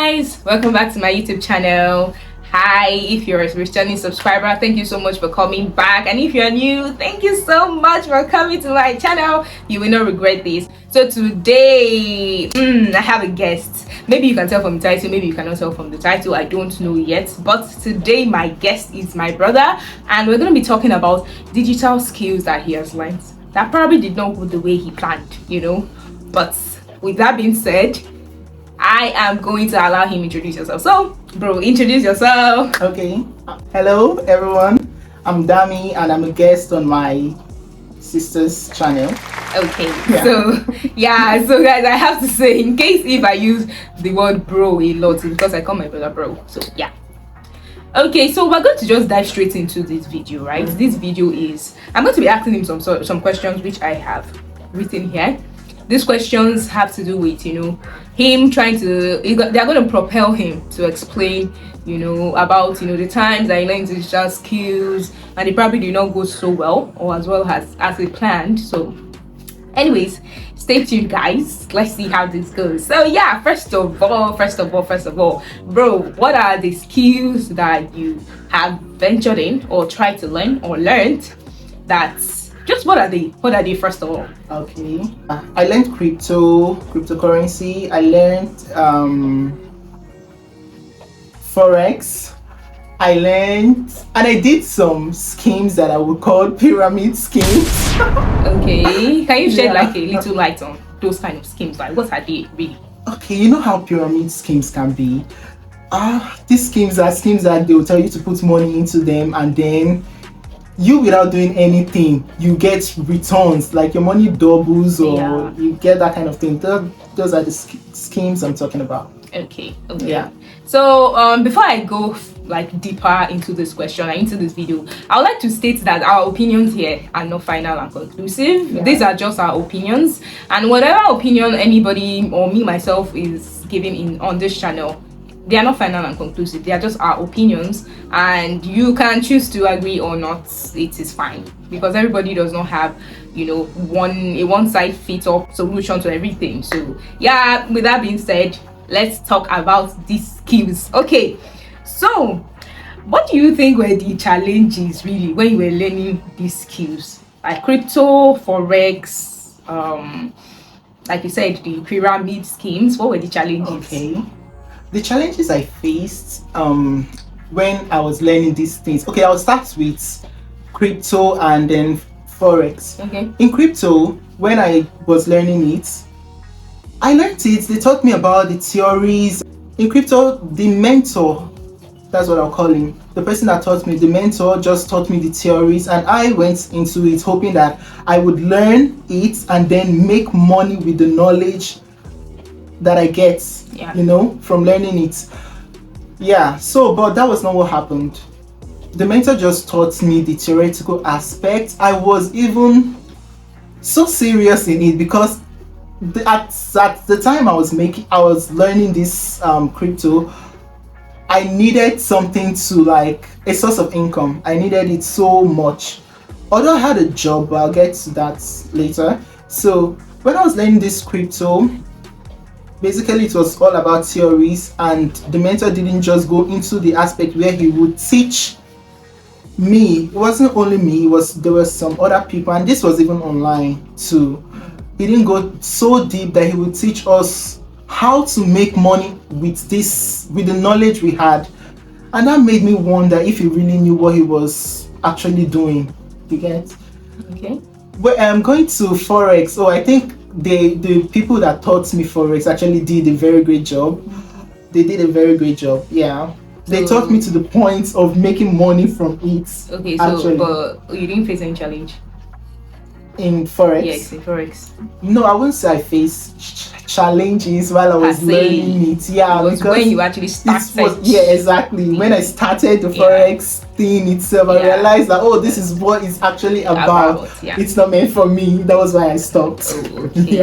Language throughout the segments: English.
guys, welcome back to my YouTube channel. Hi, if you're a returning subscriber, thank you so much for coming back, and if you're new, thank you so much for coming to my channel. You will not regret this. So today I have a guest. Maybe you can tell from the title, maybe you cannot tell from the title, I don't know yet, but today my guest is my brother, and we're going to be talking about digital skills that he has learned that probably did not go the way he planned, but with that being said, I am going to allow him introduce yourself. So, bro, introduce yourself. Okay. Hello, everyone. I'm Dami, and I'm a guest on my sister's channel. Okay. So guys, I have to say, in case if I use the word bro a lot, it's because I call my brother bro. So yeah. Okay, so we're going to just dive straight into this video, right? This video is, I'm going to be asking him some questions which I have written here. These questions have to do with, him trying to, they're going to propel him to explain, about, the times that he learned digital skills, and they probably did not go so well, or as well as he planned. So anyways, stay tuned, guys. Let's see how this goes. So yeah, first of all, bro, what are the skills that you have ventured in or tried to learn or learned what are they first of all? Okay. I learned cryptocurrency. I learned forex. I learned, and I did some schemes that I would call pyramid schemes. Okay, can you shed like a little light on those kind of schemes? Like, what are they really? Okay, you know how pyramid schemes can be. These schemes are schemes that they will tell you to put money into them, and then you, without doing anything, you get returns, like your money doubles, or you get that kind of thing. Those are the schemes I'm talking about. Okay. Yeah. So before I go like deeper into this question and into this video, I would like to state that our opinions here are not final and conclusive. These are just our opinions, and whatever opinion anybody or me myself is giving on this channel, they are not final and conclusive. They are just our opinions, and you can choose to agree or not. It is fine, because everybody does not have one size fits all solution to everything. So yeah, with that being said, let's talk about these skills. Okay, so what do you think were the challenges really when you were learning these skills, like crypto, forex, like you said, the pyramid schemes? What were the challenges? Okay, the challenges I faced when I was learning these things. Okay, I'll start with crypto and then forex. Okay. In crypto, when I was learning it, I learned it. They taught me about the theories. In crypto, the mentor, that's what I'll call him, the person that taught me, the mentor just taught me the theories, and I went into it hoping that I would learn it and then make money with the knowledge that I get, from learning it. But that was not what happened. The mentor just taught me the theoretical aspect. I was even so serious in it because at the time I was learning this crypto, I needed something to, like, a source of income. I needed it so much. Although I had a job, but I'll get to that later. So when I was learning this crypto, basically it was all about theories, and the mentor didn't just go into the aspect where he would teach me. It wasn't only me, there were some other people, and this was even online too. He didn't go so deep that he would teach us how to make money with the knowledge we had, and that made me wonder if he really knew what he was actually doing. You get? Okay. Well, I'm going to forex. I think the people that taught me forex actually did a very great job. They did a very great job. Yeah. They taught me to the point of making money from it. Okay, so but you didn't face any challenge in forex? Yes, in forex. No, I wouldn't say I faced challenges while I was learning it. Yeah, because when you actually started. Exactly. When I started the forex thing itself, I realized that this is what it's actually about. It's not meant for me. That was why I stopped. Okay.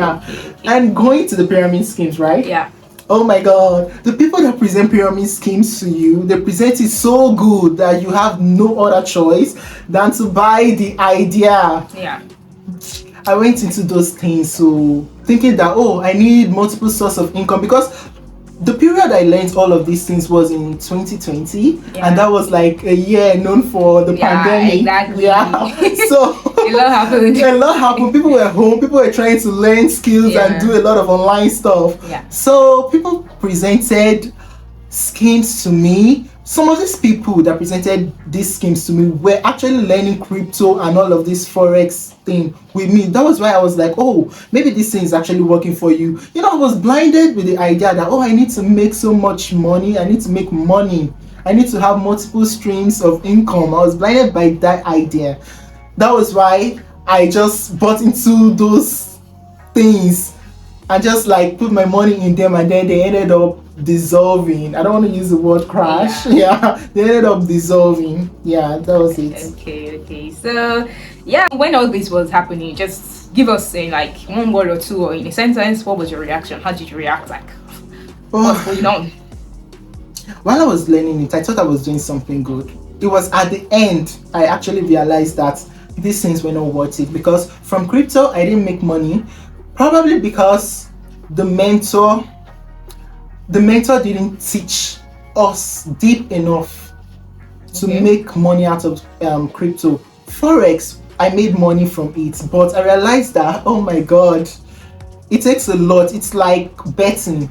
And going to the pyramid schemes, right? Yeah. Oh my God, the people that present pyramid schemes to you, they present it so good that you have no other choice than to buy the idea. Yeah. I went into those things, so thinking that I need multiple sources of income, because the period I learned all of these things was in 2020, and that was like a year known for the pandemic. Exactly. Yeah, so a lot happened. A lot happened. People were home. People were trying to learn skills and do a lot of online stuff. Yeah. So people presented schemes to me. Some of these people that presented these schemes to me were actually learning crypto and all of this forex thing with me. That was why I was like, oh, maybe this thing is actually working for you. You know, I was blinded with the idea that, oh, I need to make so much money. I need to make money. I need to have multiple streams of income. I was blinded by that idea. That was why I just bought into those things and just like put my money in them, and then they ended up dissolving. I don't want to use the word crash. Yeah, they ended up dissolving. Yeah, that was it. Okay. So yeah, when all this was happening, just give us in like one word or two, or in a sentence, what was your reaction? How did you react? Like, what's going on? While I was learning it, I thought I was doing something good. It was at the end I actually realized that these things were not worth it, because from crypto I didn't make money, probably because the mentor didn't teach us deep enough to make money out of crypto. Forex, I made money from it, but I realized that, oh my god, it takes a lot. It's like betting.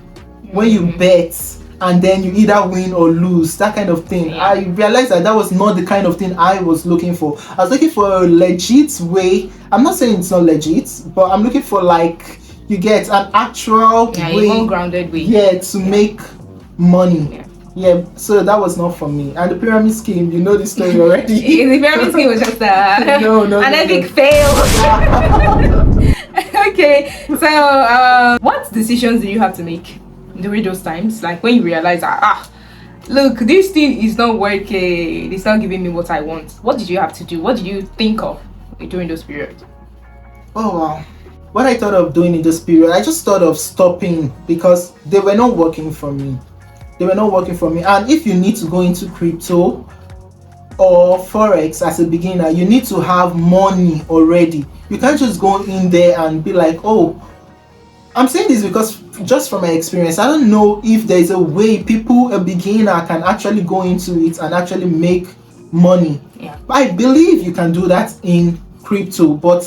When you bet and then you either win or lose, that kind of thing. I realized that was not the kind of thing I was looking for. I was looking for a legit way. I'm not saying it's not legit, but I'm looking for like, you get an actual way, more grounded way. To make money. So that was not for me. And the pyramid scheme, you know the story already. The pyramid scheme was just an epic fail. Okay, so what decisions did you have to make during those times? Like when you realize that, look, this thing is not working, it's not giving me what I want. What did you have to do? What did you think of during those periods? Oh wow. What I thought of doing in this period, I just thought of stopping, because they were not working for me. And if you need to go into crypto or forex as a beginner, you need to have money already. You can't just go in there and be like, oh, I'm saying this because just from my experience, I don't know if there's a way a beginner can actually go into it and actually make money. I believe you can do that in crypto, but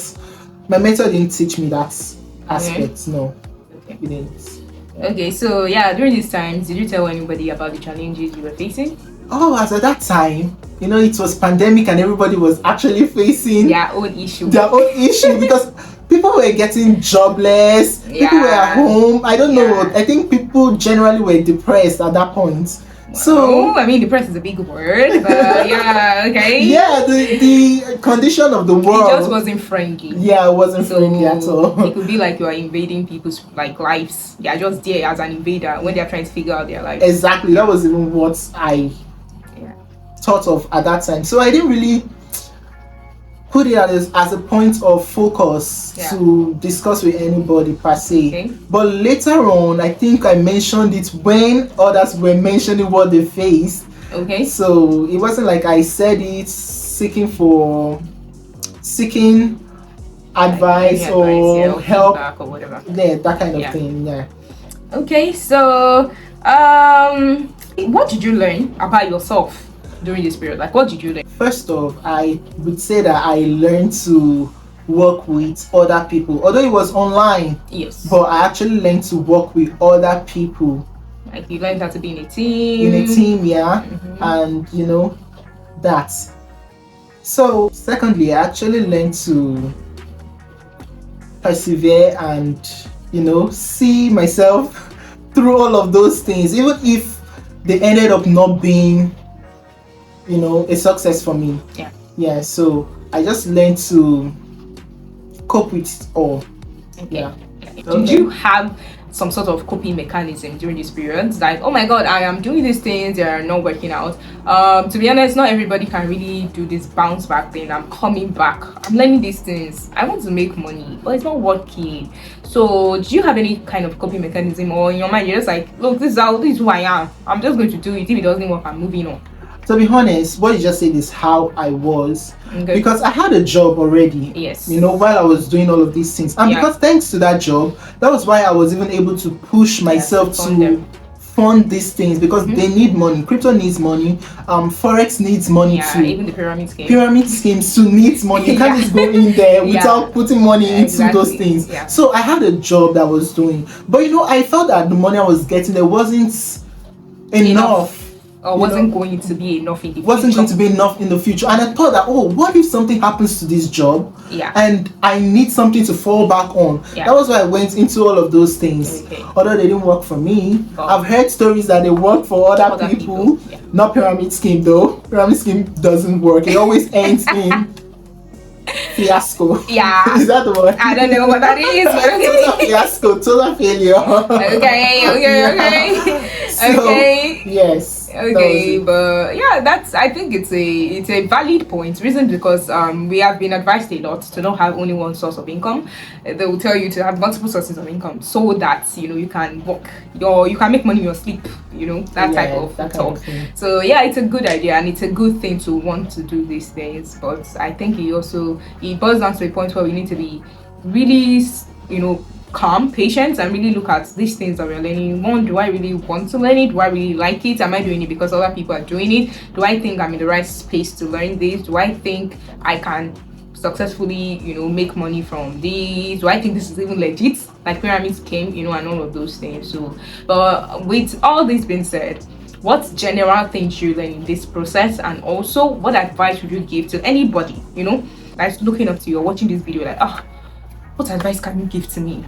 my mentor didn't teach me that aspect. No, he didn't. Okay, so during these times, did you tell anybody about the challenges you were facing? Oh, as at that time, you know, it was pandemic and everybody was actually facing their own issue because people were getting jobless, people were at home. I don't know, I think people generally were depressed at that point. So I mean, depressed is a big word, but the condition of the world, it just wasn't friendly. It wasn't friendly at all. It could be like you are invading people's like lives. They are just there as an invader when they are trying to figure out their lives. Exactly, that was even what I thought of at that time. So I didn't really put it as a point of focus to discuss with anybody per se. But later on, I think I mentioned it when others were mentioning what they faced. So it wasn't like I said it seeking advice or help or whatever. That kind of thing. Okay, so what did you learn about yourself during this period? Like, what did you learn? First off, I would say that I learned to work with other people, although it was online. But I actually learned to work with other people. Like you learned how to be in a team. And you know that. So secondly, I actually learned to persevere and see myself through all of those things, even if they ended up not being a success for me. So I just learned to cope with it all. Did you have some sort of coping mechanism during this period? Like, oh my god, I am doing these things, they are not working out. To be honest, not everybody can really do this bounce back thing. I'm coming back, I'm learning these things, I want to make money, but it's not working. So do you have any kind of coping mechanism, or in your mind you're just like, look, this is who I am, I'm just going to do it. If it doesn't work, I'm moving on? To be honest, what you just said is how I was. Because I had a job already. While I was doing all of these things. And because thanks to that job, that was why I was even able to push myself to fund these things because they need money. Crypto needs money. Forex needs money Yeah, too. even the pyramid scheme. Pyramid schemes too needs money. You can't just go in there without putting money into those things. Yeah. So I had a job that I was doing, but I felt that the money I was getting there wasn't enough. Or wasn't going to be enough in the future. Wasn't going to be enough in the future. And I thought that, what if something happens to this job? Yeah. And I need something to fall back on. Yeah. That was why I went into all of those things. Okay. Although they didn't work for me. Oh. I've heard stories that they work for other people. Yeah. Not pyramid scheme though. Pyramid scheme doesn't work. It always ends in fiasco. Yeah. Is that the word? I don't know what that is. But Total fiasco, total failure. Okay. So, Okay. yes. Okay, but yeah, I think it's a valid point. Reason because we have been advised a lot to not have only one source of income. They will tell you to have multiple sources of income so that you can work you can make money in your sleep. That type of talk. So yeah, it's a good idea and it's a good thing to want to do these things. But I think it boils down to a point where we need to be really calm, patient, and really look at these things that we're learning. One, do I really want to learn it? Do I really like it? Am I doing it because other people are doing it? Do I think I'm in the right space to learn this? Do I think I can successfully make money from these? Do I think this is even legit, like pyramid scheme, and all of those things? So but with all this being said, what general things you learn in this process, and also what advice would you give to anybody that's looking up to you or watching this video like, what advice can you give to me?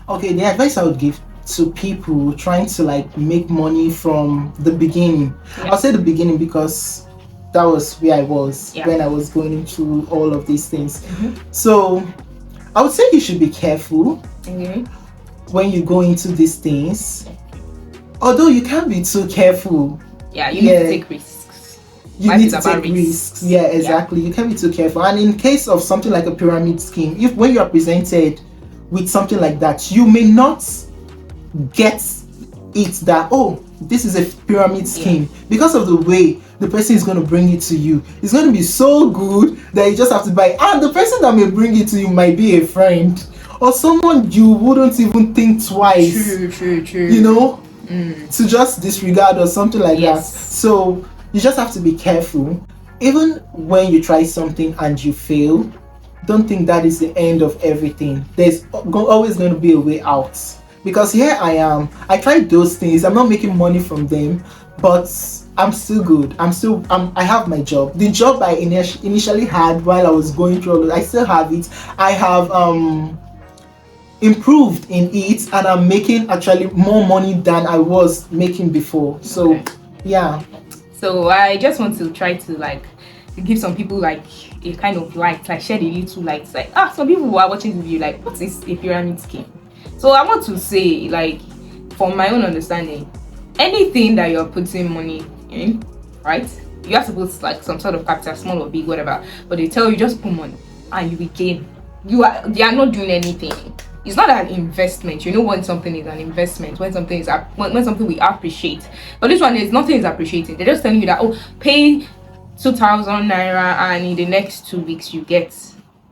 Okay, the advice I would give to people trying to make money from the beginning. Yeah. I'll say the beginning because that was where I was when I was going into all of these things. So I would say you should be careful when you go into these things. Although you can't be too careful. Yeah, you need to take risks. You need to take risks. Yeah, exactly. You can't be too careful. And in case of something like a pyramid scheme, when you are presented with something like that, you may not get it that this is a pyramid scheme because of the way the person is going to bring it to you. It's going to be so good that you just have to buy it. And the person that may bring it to you might be a friend or someone you wouldn't even think twice. True. To just disregard or something like that. So you just have to be careful. Even when you try something and you fail, don't think that is the end of everything. There's always going to be a way out. Because here I am. I tried those things. I'm not making money from them, but I'm still good. I have my job. The job I initially had while I was going through all of it, I still have it. I have improved in it, and I'm making actually more money than I was making before. So yeah. So I just want to try to give some people a kind of shed a little light. Some people who are watching the video what is a pyramid scheme? So I want to say from my own understanding, anything that you're putting money in, right? You have to put some sort of capital, small or big, whatever. But they tell you just put money and you will gain. They are not doing anything. It's not an investment. When something is an investment, when something is when something we appreciate. But this one is nothing is appreciating. They're just telling you that pay 2,000 naira and in the next 2 weeks you get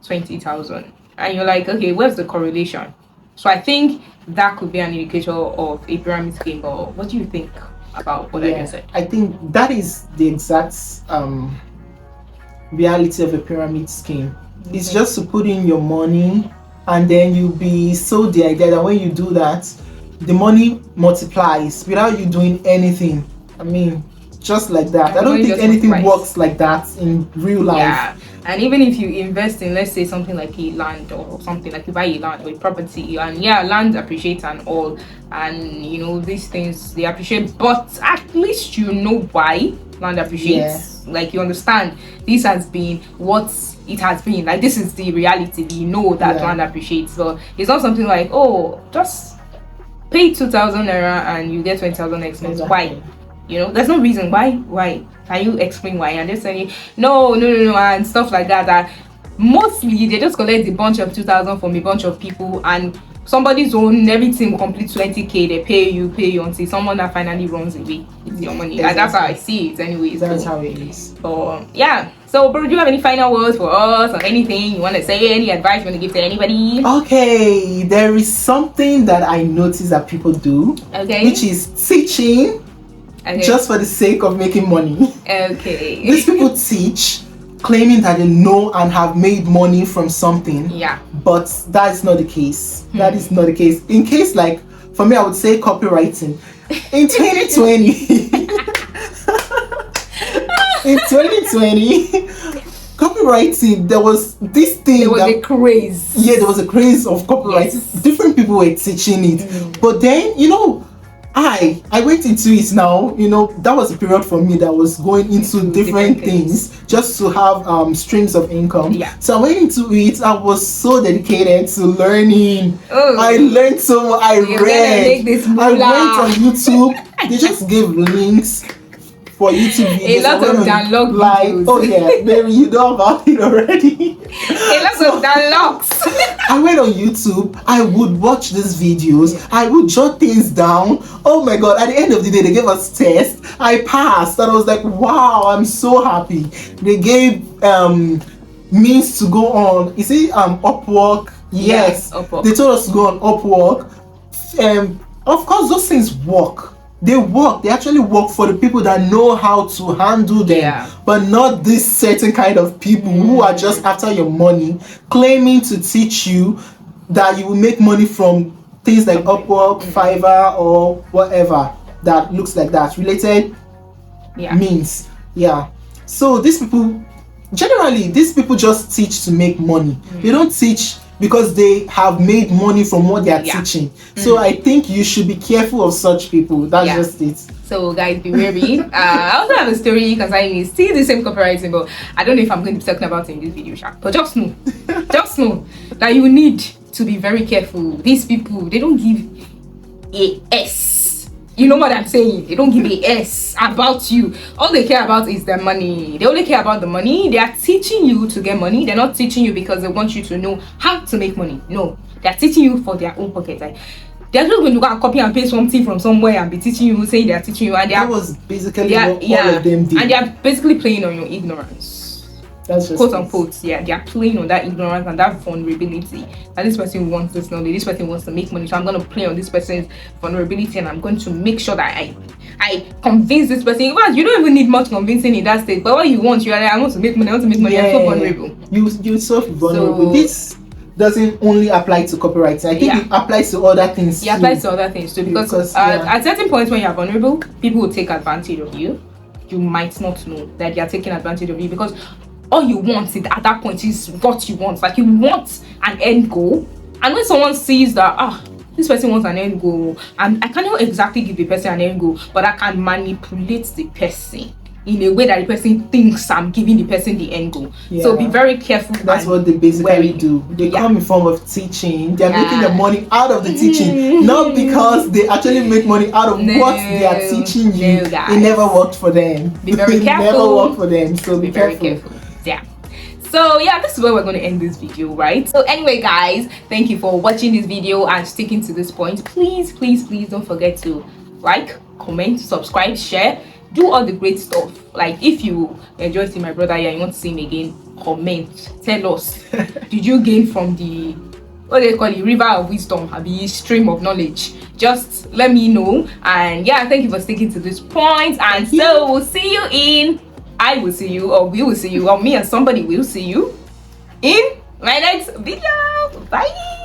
20,000, and you're like, okay, where's the correlation? So I think that could be an indicator of a pyramid scheme. But what do you think about what I just said? I think that is the exact reality of a pyramid scheme. It's just to put in your money, and then you be sold the idea that when you do that, the money multiplies without you doing anything. I mean, just like that. I don't think anything works like that in real life. Yeah. And even if you invest in, let's say, something like a land or something, like you buy a land or a property, and land appreciates and all, and these things they appreciate, but at least you know why land appreciates. You understand this has been what it has been. This is the reality. You know that land appreciates. So it's not something like, just pay 2,000 naira and you get 20,000 next month. Why? There's no reason why. Can you explain why? And they're saying no, and stuff like that. Mostly they just collect a bunch of 2,000 from a bunch of people, and somebody's own everything will complete 20k. They pay you until someone that finally runs away with your money. Exactly. And that's how I see it anyways. That's how it is. So So, bro, do you have any final words for us or anything you want to say? Any advice you want to give to anybody? Okay, there is something that I notice that people do, Okay. which is teaching just for the sake of making money. Okay. These people teach claiming that they know and have made money from something. Yeah. But that is not the case. That is not the case. In case, like, for me, I would say copywriting. In 2020, in 2020, copywriting, there was this thing. There was a craze. Yeah, there was a craze of copywriting. Yes. Different people were teaching it. But then, I went into it now. That was a period for me that was going into different things just to have streams of income. Yeah. So I went into it. I was so dedicated to learning. Oh. I learned so much. I You're read. gonna make this I went moolah. on YouTube. They just gave links for YouTube videos. A lot of download videos. Oh yeah, baby, you know about it already. A lot of downloads. I went on YouTube, I would watch these videos, I would jot things down. Oh my god, at the end of the day, they gave us tests. I passed, and I was like, wow, I'm so happy. They gave means to go on. You see, Upwork? Yes. Upwork. They told us to go on Upwork. Of course, those things work. They work. They actually work for the people that know how to handle them. Yeah. But not this certain kind of people who are just after your money, claiming to teach you that you will make money from things like Upwork, Fiverr, or whatever that looks like that. Related means. Yeah. So these people just teach to make money. They don't teach because they have made money from what they are teaching. So I think you should be careful of such people. That's just it. So guys, be wary. I also have a story concerning still the same copywriting, but I don't know if I'm going to be talking about it in this video, but just know that you need to be very careful. These people, they don't give a S. You know what I'm saying? They don't give a S about you. All they care about is their money. They only care about the money. They are teaching you to get money. They're not teaching you because they want you to know how to make money. No, they're teaching you for their own pocket. Like, they're just going to go and copy and paste something from somewhere and be teaching you, saying they're teaching you, and that was basically what all of them did. And they're basically playing on your ignorance. That's just quote unquote. Yeah, they're playing on that ignorance and that vulnerability. And this person wants this knowledge, this person wants to make money, so I'm going to play on this person's vulnerability, and I'm going to make sure that I convince this person. Well, you don't even need much convincing in that state, but what you want, you're like, I want to make money, I'm so vulnerable. You're so vulnerable. So, this doesn't only apply to copywriting. I think it applies to other things. It applies to other things too, because at certain points when you're vulnerable, people will take advantage of you. You might not know that they are taking advantage of you, because all you want at that point is what you want. Like, you want an end goal, and when someone sees that this person wants an end goal, and I cannot exactly give the person an end goal, but I can manipulate the person in a way that the person thinks I'm giving the person the end goal. So be very careful. That's what they basically do. They come in form of teaching. They're making the money out of the teaching, not because they actually make money out of what they are teaching you. It never worked for them. Be very careful. It never worked for them. So be very careful. Yeah. So yeah, this is where we're going to end this video, right? So anyway, guys, thank you for watching this video and sticking to this point. Please don't forget to like, comment, subscribe, share, do all the great stuff. Like, if you enjoy seeing my brother here, you want to see him again, comment, tell us. Did you gain from the river of wisdom, the stream of knowledge? Just let me know. And yeah, thank you for sticking to this point. And so we'll see you I will see you, or we will see you, or me and somebody will see you in my next video. Bye.